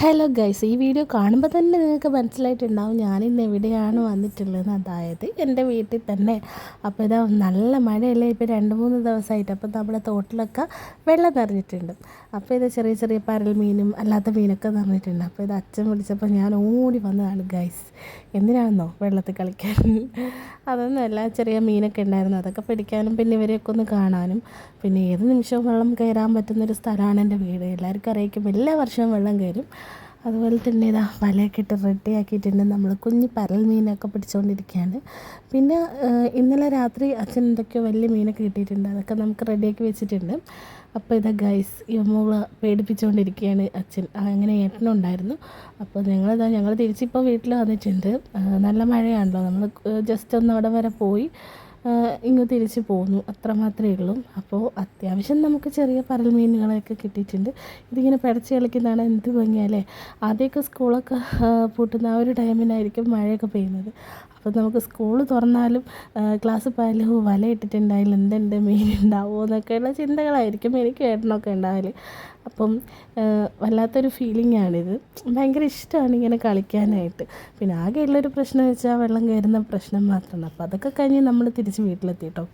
Hello guys, ഈ video കാണുമ്പോൾ തന്നെ നിങ്ങൾക്ക് മനസ്സിലായിട്ടുണ്ടാവും ഞാനിന്ന് എവിടെയാണ് വന്നിട്ടുള്ളതെന്ന്. അതായത് എൻ്റെ വീട്ടിൽ തന്നെ. അപ്പോൾ ഇതാ നല്ല മഴയല്ലേ ഇപ്പോൾ 2-3 ദിവസമായിട്ട്. അപ്പോൾ നമ്മുടെ തോട്ടിലൊക്കെ വെള്ളം നിറഞ്ഞിട്ടുണ്ട്. അപ്പോൾ ഇത് ചെറിയ ചെറിയ പരൽ മീനും അല്ലാത്ത മീനൊക്കെ നിറഞ്ഞിട്ടുണ്ട്. അപ്പോൾ ഇത് അച്ഛൻ വിളിച്ചപ്പോൾ ഞാൻ ഓടി വന്നതാണ് ഗൈസ്. എന്തിനാണെന്നോ? വെള്ളത്തിൽ കളിക്കാൻ. അതൊന്നുമല്ല, ചെറിയ മീനൊക്കെ ഉണ്ടായിരുന്നു, അതൊക്കെ പിടിക്കാനും പിന്നെ ഇവരെയൊക്കെ ഒന്ന് കാണാനും. പിന്നെ ഏത് നിമിഷവും വെള്ളം കയറാൻ പറ്റുന്നൊരു സ്ഥലമാണ് എൻ്റെ വീട്. എല്ലാവർക്കും അറിയിക്കും, എല്ലാ വർഷവും വെള്ളം കയറും. അതുപോലെ തന്നെ ഇതാ വലയൊക്കെ ഇട്ട് റെഡി ആക്കിയിട്ടുണ്ട്. നമ്മൾ കുഞ്ഞ് പരൽ മീനൊക്കെ പിടിച്ചുകൊണ്ടിരിക്കുകയാണ്. പിന്നെ ഇന്നലെ രാത്രി അച്ഛൻ എന്തൊക്കെയോ വലിയ മീനൊക്കെ കിട്ടിയിട്ടുണ്ട്, അതൊക്കെ നമുക്ക് റെഡിയാക്കി വെച്ചിട്ടുണ്ട്. അപ്പോൾ ഇതാ ഗൈസ്, ഈ മോള് പേടിപ്പിച്ചുകൊണ്ടിരിക്കുകയാണ് അച്ഛൻ. അങ്ങനെ ഏട്ടനുണ്ടായിരുന്നു. അപ്പോൾ ഞങ്ങൾ തിരിച്ചിപ്പോൾ വീട്ടിൽ വന്നിട്ടുണ്ട്. നല്ല മഴയാണല്ലോ, നമ്മൾ ജസ്റ്റ് ഒന്ന് അവിടെ വരെ പോയി ഇങ്ങ് തിരിച്ച് പോന്നു, അത്ര മാത്രമേ ഉള്ളൂ. അപ്പോൾ അത്യാവശ്യം നമുക്ക് ചെറിയ പരൽ മീനുകളൊക്കെ കിട്ടിയിട്ടുണ്ട്. ഇതിങ്ങനെ പിടച്ച് കളിക്കുന്നതാണ് എന്ത് ഭംഗിയല്ലേ. ആദ്യമൊക്കെ സ്കൂളൊക്കെ പൂട്ടുന്ന ആ ഒരു ടൈമിനായിരിക്കും മഴയൊക്കെ പെയ്യുന്നത്. അപ്പോൾ നമുക്ക് സ്കൂൾ തുറന്നാലും ക്ലാസ് പോയാലും വല ഇട്ടിട്ടുണ്ടായാലും എന്തുണ്ട് മീനുണ്ടാവുമോ എന്നൊക്കെയുള്ള ചിന്തകളായിരിക്കും എനിക്ക് ഏട്ടനൊക്കെ ഉണ്ടാവല്. അപ്പം വല്ലാത്തൊരു ഫീലിംഗാണിത്. ഭയങ്കര ഇഷ്ടമാണ് ഇങ്ങനെ കളിക്കാനായിട്ട്. പിന്നെ ആകെയുള്ളൊരു പ്രശ്നം വെച്ചാൽ വെള്ളം കയറുന്ന പ്രശ്നം മാത്രമാണ്. അപ്പോൾ അതൊക്കെ കഴിഞ്ഞ് നമ്മൾ തിരിച്ച് വീട്ടിലെത്തി കേട്ടോ.